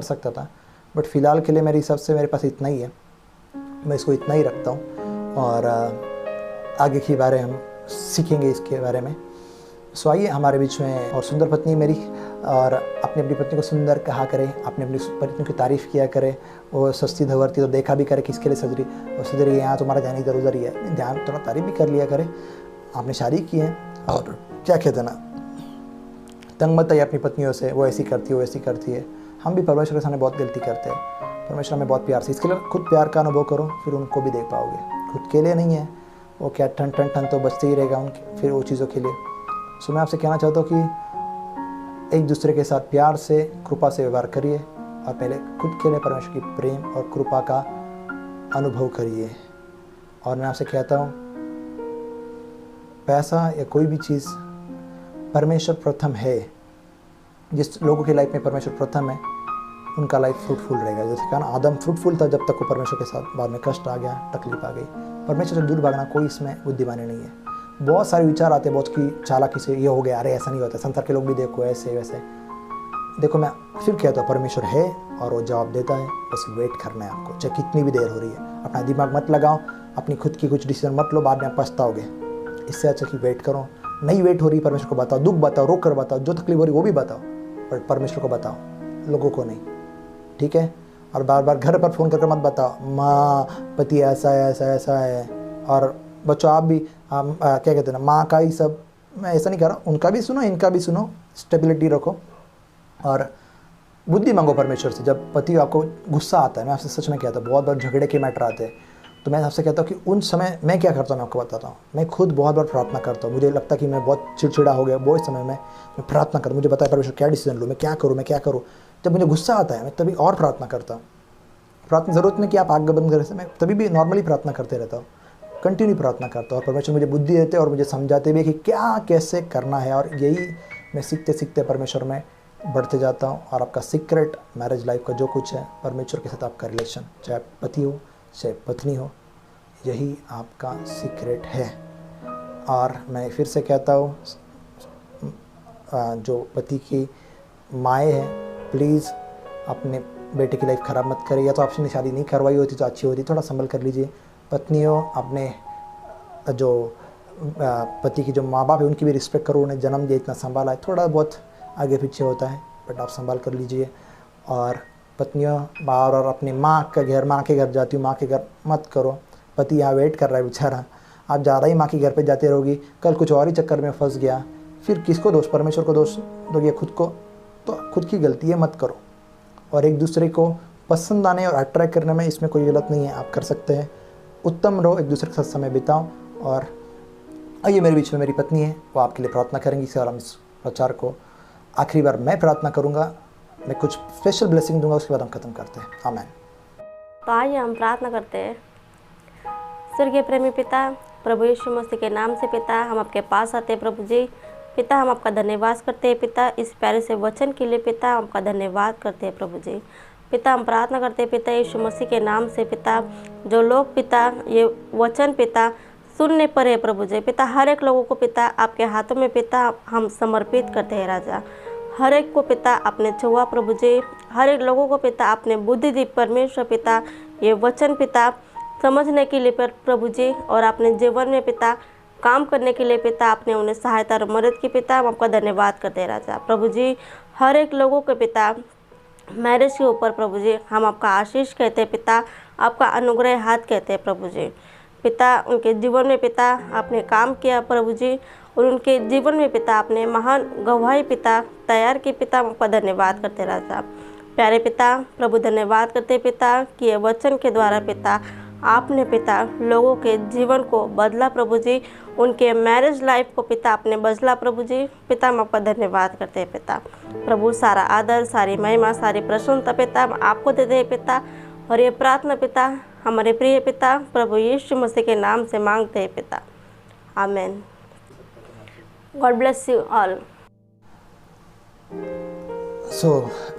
Speaker 1: सकता था। बट फ़िलहाल के लिए मेरे हिसाब से मेरे पास इतना ही है, मैं इसको इतना ही रखता हूँ। और आगे की बारे हम सीखेंगे इसके बारे में। सो आइए हमारे बीच में और सुंदर पत्नी मेरी, और अपनी अपनी पत्नी को सुंदर कहा करे, अपनी अपनी पत्नी की तारीफ़ किया करे। वो सस्ती धवरती तो देखा भी करे किसके लिए सज रही, और सज रही है, यहाँ तुम्हारा ध्यान इधर उधर ही है, ध्यान थोड़ा तारीफ़ भी कर लिया करे। आपने शादी की है, और क्या कहते ना, तंग मत आइए अपनी पत्नियों से, वो ऐसी करती है, वो ऐसी करती है। हम भी परमेश्वर के सामने बहुत गलती करते हैं। परमेश्वर हमें बहुत प्यार से, इसके लिए खुद प्यार का अनुभव करो, फिर उनको भी देख पाओगे। खुद के लिए नहीं है, वो क्या ठन ठन ठन तो बचते ही रहेगा उनके, फिर वो चीज़ों के लिए। सो मैं आपसे कहना चाहता हूँ कि एक दूसरे के साथ प्यार से, कृपा से व्यवहार करिए, और पहले खुद के लिए परमेश्वर की प्रेम और कृपा का अनुभव करिए। और मैं आपसे कहता हूँ, पैसा या कोई भी चीज़, परमेश्वर प्रथम है। जिस लोगों की लाइफ में परमेश्वर प्रथम है, उनका लाइफ फ्रूटफुल रहेगा। जैसे कहा ना, आदम फ्रूटफुल था जब तक वो परमेश्वर के साथ, बाद में कष्ट आ गया, तकलीफ आ गई। परमेश्वर से दूर भागना कोई इसमें बुद्धिमानी नहीं है। बहुत सारे विचार आते हैं, बहुत की चालाकी से, ये हो गया, अरे ऐसा नहीं होता, संसार के लोग भी देखो ऐसे वैसे। देखो मैं फिर कहता हूँ, परमेश्वर है और वो जवाब देता है, बस वेट करना है आपको, चाहे कितनी भी देर हो रही है। अपना दिमाग मत लगाओ, अपनी खुद की कुछ डिसीजन मत लो, बाद में पछताओगे। इससे अच्छा कि वेट करो। नहीं वेट हो रही, परमेश्वर को बताओ, दुख बताओ, रोक कर बताओ, जो तकलीफ हो रही वो भी बताओ, पर परमेश्वर को बताओ, लोगों को नहीं, ठीक है? और बार बार घर पर फ़ोन करके मत बताओ, माँ पति ऐसा है, ऐसा ऐसा है। और बच्चों आप भी क्या कहते हैं ना, माँ का ही सब, मैं ऐसा नहीं कह रहा, उनका भी सुनो, इनका भी सुनो, स्टेबिलिटी रखो और बुद्धि मांगो परमेश्वर से। जब पति आपको गुस्सा आता है, मैं आपसे सच में कहता हूँ, बहुत बार झगड़े के मैटर आते हैं, तो मैं आपसे कहता हूँ कि उन समय मैं क्या करता हूँ, मैं आपको बताता हूँ। मैं खुद बहुत बार प्रार्थना करता हूँ। मुझे लगता है कि मैं बहुत चिड़चिड़ा हो गया, वो इस समय मैं प्रार्थना करता हूँ, मुझे बताया परमेश्वर क्या डिसीजन लूँ, मैं क्या करूँ। जब मुझे गुस्सा आता है, मैं तभी और प्रार्थना करता हूँ। प्रार्थना ज़रूरत नहीं कि आप आग बंद करें, मैं तभी भी नॉर्मली प्रार्थना करते रहता हूँ, कंटिन्यू प्रार्थना करता हूँ। और परमेश्वर मुझे बुद्धि देते और मुझे समझाते भी कि क्या कैसे करना है। और यही मैं सीखते सीखते परमेश्वर में बढ़ते जाता हूँ। और आपका सीक्रेट मैरिज लाइफ का जो कुछ है, परमेश्वर के साथ आपका रिलेशन, चाहे पति हो चाहे पत्नी हो, यही आपका सीक्रेट है। और मैं फिर से कहता हूँ, जो पति की माएँ हैं, प्लीज़ अपने बेटे की लाइफ ख़राब मत करिए। या तो आपने शादी नहीं करवाई होती तो अच्छी होती, थोड़ा संभल कर लीजिए। पत्नियों, अपने जो पति की जो माँ बाप है उनकी भी रिस्पेक्ट करो, उन्हें जन्म दिया, इतना संभाला है, थोड़ा बहुत आगे पीछे होता है, बट आप संभाल कर लीजिए। और पत्नियों, बार और अपनी माँ के घर जाती हूँ, माँ के घर मत करो। पति यहाँ वेट कर रहा है बेचारा, आप ज़्यादा ही माँ के घर पे जाते रहोगी, कल कुछ और ही चक्कर में फंस गया, फिर किसको दोष, परमेश्वर को दोष दोगे, खुद को? तो खुद की गलती है, मत करो। और एक दूसरे को पसंद आने और अट्रैक्ट करने में इसमें कोई गलत नहीं है, आप कर सकते हैं। उत्तम रहो, एक दूसरे के साथ समय बिताओ। और आइए, मेरे बीच में मेरी पत्नी है, वो आपके लिए प्रार्थना करेंगी इस प्रचार को। आखिरी बार मैं प्रार्थना करूँगा, मैं कुछ स्पेशल ब्लेसिंग दूंगा, उसके बाद हम खत्म करते हैं। आमीन।
Speaker 2: तो आइए हम प्रार्थना करते हैं। स्वर्गीय प्रेमी पिता, प्रभु यीशु मसीह के नाम से पिता, हम आपके पास आते हैं प्रभु जी। पिता हम आपका धन्यवाद करते हैं पिता, इस प्यारे से वचन के लिए पिता हम आपका धन्यवाद करते हैं प्रभु जी। पिता हम प्रार्थना करते हैं पिता यीशु मसीह के नाम से पिता, जो लोग पिता ये वचन पिता सुनने पर है प्रभु जी, पिता हर एक लोगों को पिता आपके हाथों में पिता हम समर्पित करते हैं राजा। हर एक को पिता आपने छुआ प्रभु जी, हर एक लोगों को पिता आपने बुद्धि दी परमेश्वर पिता, ये वचन पिता समझने के लिए प्रभु जी, और अपने जीवन में पिता काम करने के लिए पिता आपने उन्हें सहायता और मदद की पिता, हम आपका धन्यवाद करते हैं राजा। प्रभु जी हर एक लोगों के पिता मैरिज के ऊपर प्रभु जी हम आपका आशीष कहते हैं पिता, आपका अनुग्रह हाथ कहते हैं प्रभु जी। पिता उनके जीवन में पिता आपने काम किया प्रभु जी, और उनके जीवन में पिता आपने महान गवाही पिता तैयार की पिता, हम आपका धन्यवाद करते हैं राजा। प्यारे पिता प्रभु धन्यवाद करते हैं पिता कि ये वचन के द्वारा पिता आपने पिता लोगों के जीवन को बदला प्रभु जी, उनके मैरिज लाइफ को पिता आपने बदला प्रभु जी। पिता हम आपका धन्यवाद करते हैं पिता। प्रभु सारा आदर, सारी महिमा, सारी प्रसन्नता पिता हम आपको देते हैं पिता, और ये प्रार्थना पिता हमारे प्रिय पिता प्रभु यीशु मसीह के नाम से मांगते हैं पिता, amen. God bless you all.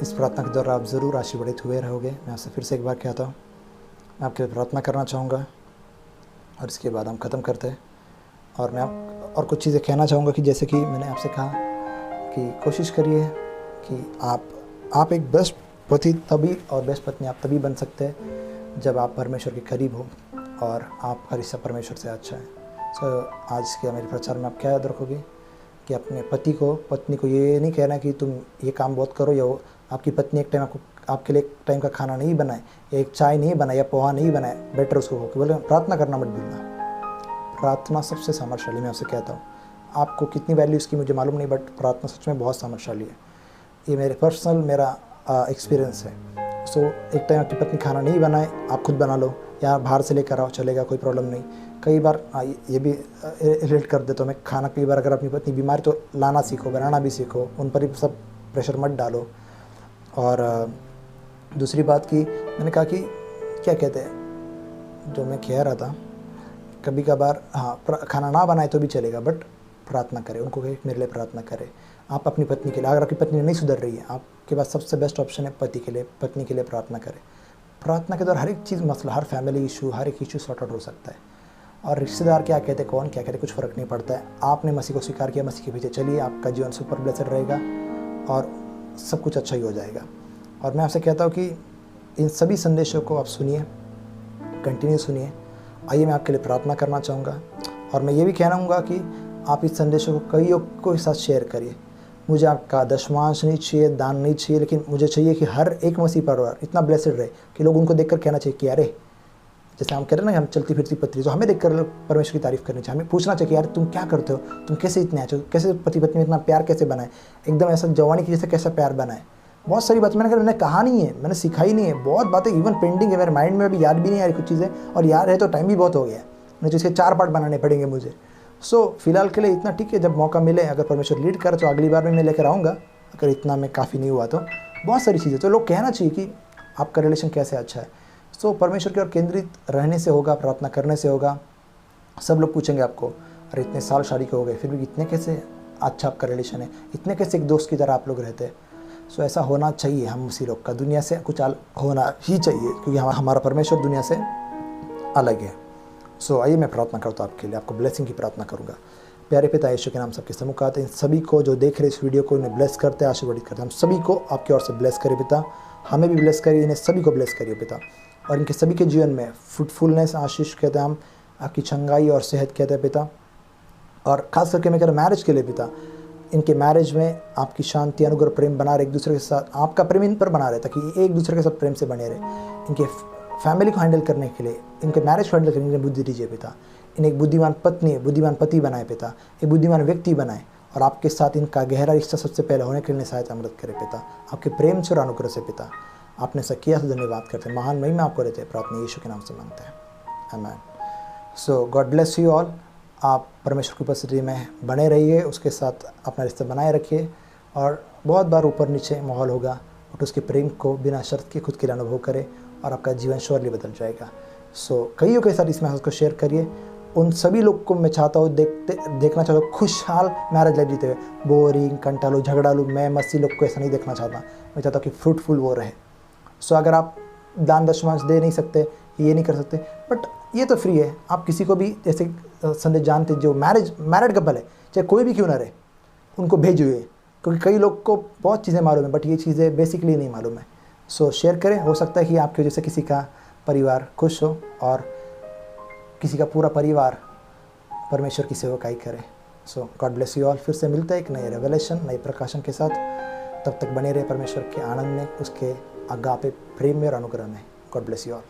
Speaker 1: इस प्रार्थना के द्वारा आप ज़रूर आशीर्वादित हुए रहोगे। मैं आपसे फिर से एक बार कहता हूँ, मैं आपके लिए प्रार्थना करना चाहूँगा और इसके बाद हम ख़त्म करते हैं। और मैं और कुछ चीज़ें कहना चाहूँगा कि जैसे कि मैंने आपसे कहा कि कोशिश करिए कि आप एक बेस्ट पति तभी और बेस्ट पत्नी आप तभी बन सकते हैं जब आप परमेश्वर के करीब हो और आपका रिश्ता परमेश्वर से अच्छा है। आज के मेरे प्रचार में आप क्या याद रखोगे कि अपने पत्नी को ये नहीं कहना कि तुम ये काम बहुत करो, या आपकी पत्नी एक टाइम आपके लिए एक टाइम का खाना नहीं बनाए, या एक चाय नहीं बनाए, या पोहा नहीं बनाए, बेटर उसको बोले प्रार्थना करना मत भूलना। प्रार्थना सबसे सामर्थ्यशाली, मैं आपसे कहता हूँ। आपको कितनी वैल्यू इसकी मुझे मालूम नहीं, बट प्रार्थना सच में बहुत सामर्थ्यशाली है। ये मेरा एक्सपीरियंस है। एक टाइम आपकी पत्नी खाना नहीं बनाए, आप खुद बना लो या बाहर से लेकर आओ, चलेगा, कोई प्रॉब्लम नहीं। कई बार ये भी रिलेट कर देता हूँ मैं, खाना कई बार अगर अपनी पत्नी बीमार तो लाना सीखो, बनाना भी सीखो, उन पर ही सब प्रेशर मत डालो। और दूसरी बात की मैंने कहा कि क्या कहते हैं, जो मैं कह रहा था, कभी कभार खाना ना बनाए तो भी चलेगा, बट प्रार्थना करें, उनको कहें मेरे लिए प्रार्थना करें। आप अपनी पत्नी के लिए, अगर आपकी पत्नी नहीं सुधर रही है, आपके पास सबसे बेस्ट ऑप्शन है पति के लिए, पत्नी के लिए प्रार्थना करें। प्रार्थना के द्वारा हर एक चीज़, मसला, हर फैमिली इशू, हर एक इशू सॉर्ट आउट हो सकता है। और रिश्तेदार क्या कहते, कौन क्या कहते, कुछ फ़र्क नहीं पड़ता है। आपने मसीह को स्वीकार किया, मसीह के पीछे चलिए, आपका जीवन सुपर ब्लेसड रहेगा और सब कुछ अच्छा ही हो जाएगा। और मैं आपसे कहता हूँ कि इन सभी संदेशों को आप सुनिए, कंटिन्यू सुनिए। आइए मैं आपके लिए प्रार्थना करना चाहूँगा, और मैं ये भी कहना कि आप इस संदेशों को कईयों के साथ शेयर करिए। मुझे आपका दशमांश नहीं चाहिए, दान नहीं चाहिए, लेकिन मुझे चाहिए कि हर एक मसीह परिवार इतना ब्लेसड रहे कि लोग उनको देखकर कहना चाहिए कि अरे, जैसे हम कह रहे हैं ना, हम चलती फिरती पत्री, तो हमें देखकर परमेश्वर की तारीफ़ करनी चाहिए। हमें पूछना चाहिए कि यार तुम क्या करते हो, तुम कैसे इतने अच्छे हो, कैसे पति पत्नी में इतना प्यार कैसे बनाए, एकदम ऐसा जवानी की जैसे कैसा प्यार बनाए। बहुत सारी बातें मैंने कहा नहीं है, मैंने सिखाई नहीं है, बहुत बातें इवन पेंडिंग है मेरे माइंड में, अभी याद भी नहीं आ रही कुछ चीज़ें, और याद है तो टाइम भी बहुत हो गया, नहीं तो इसके 4 पार्ट बनाने पड़ेंगे मुझे। फिलहाल के लिए इतना ठीक है, जब मौका मिले, अगर परमेश्वर लीड करे तो अगली बार में मैं लेकर आऊँगा, अगर इतना में काफ़ी नहीं हुआ तो। बहुत सारी चीज़ें तो लोग कहना चाहिए कि आपका रिलेशन कैसे अच्छा है। परमेश्वर की ओर केंद्रित रहने से होगा, प्रार्थना करने से होगा। सब लोग पूछेंगे आपको, अरे इतने साल शादी के हो गए, फिर भी इतने कैसे अच्छा आपका रिलेशन है, इतने कैसे एक दोस्त की तरह आप लोग रहते हैं। ऐसा होना चाहिए, हम उसी लोग का दुनिया से कुछ होना ही चाहिए, क्योंकि हमारा परमेश्वर दुनिया से अलग है। आइए मैं प्रार्थना करता हूँ आपके लिए, आपको ब्लेसिंग की प्रार्थना करूँगा। प्यारे पिता यीशु के नाम सबके सम्मुख आते हैं, सभी को जो देख रहे इस वीडियो को, इन्हें ब्लेस करते हैं, आशीर्वादित करते हैं। हम सभी को आपकी ओर से ब्लेस करिए पिता, हमें भी ब्लेस करिए, इन्हें सभी को ब्लेस करिए पिता, और इनके सभी के जीवन में फ्रूटफुलनेस, आशीष कहते हैं हम, आपकी चंगाई और सेहत कहते हैं पिता। और ख़ास करके मैं कह रहा मैरिज के लिए पिता, इनके मैरिज में आपकी शांति, अनुग्रह, प्रेम बना रहे, एक दूसरे के साथ आपका प्रेम इन पर बना रहे, ताकि एक दूसरे के साथ प्रेम से बने रहे। इनके फैमिली को हैंडल करने के लिए, इनके मैरिज को हैंडल करने के लिए बुद्धि दीजिए पिता। इन्हें एक बुद्धिमान पत्नी, बुद्धिमान पति बनाए पिता, एक बुद्धिमान व्यक्ति बनाए, और आपके साथ इनका गहरा रिश्ता सबसे पहले होने के लिए सहायता मदद करे पिता, आपके प्रेम से और अनुग्रह से पिता। आपने ऐसा किया, तो धन्यवाद करते हैं, महान महिमा आपको देते हैं। प्रार्थना यीशु के नाम से मांगते हैं, आमीन। God bless you all. आप परमेश्वर की उपस्थिति में बने रहिए, उसके साथ अपना रिश्ता बनाए रखिए, और बहुत बार ऊपर नीचे माहौल होगा, बट उसके प्रेम को बिना शर्त के खुद के लिए अनुभव करें, और आपका जीवन श्योरली बदल जाएगा। कईयों के साथ इस मैसेज को शेयर करिए, उन सभी लोग को मैं चाहता हूँ देखना चाहता हूँ खुशहाल मैरिज लाइफ जीते हुए। बोरिंग, कंटालू, झगड़ालू, मैं मस्सी लोग को ऐसा नहीं देखना चाहता। मैं चाहता हूँ कि फ्रूटफुल वो रहे। सो अगर आप दान दशमांश दे नहीं सकते, ये नहीं कर सकते, बट ये तो फ्री है। आप किसी को भी, जैसे संदेश जानते जो मैरिड कपल है, चाहे कोई भी क्यों ना रहे, उनको भेजिए, क्योंकि कई लोग को बहुत चीज़ें मालूम है बट ये चीज़ें बेसिकली नहीं मालूम है। सो शेयर करें, हो सकता है कि आपकी वजह से किसी का परिवार खुश हो और किसी का पूरा परिवार परमेश्वर की सेवकाई करे। सो गॉड ब्लेस यू ऑल। फिर से मिलता है एक नए रेवलेशन, नए प्रकाशन के साथ। तब तक बने रहे परमेश्वर के आनंद में, उसके अगापे प्रेम में और अनुग्रह में। God bless you all.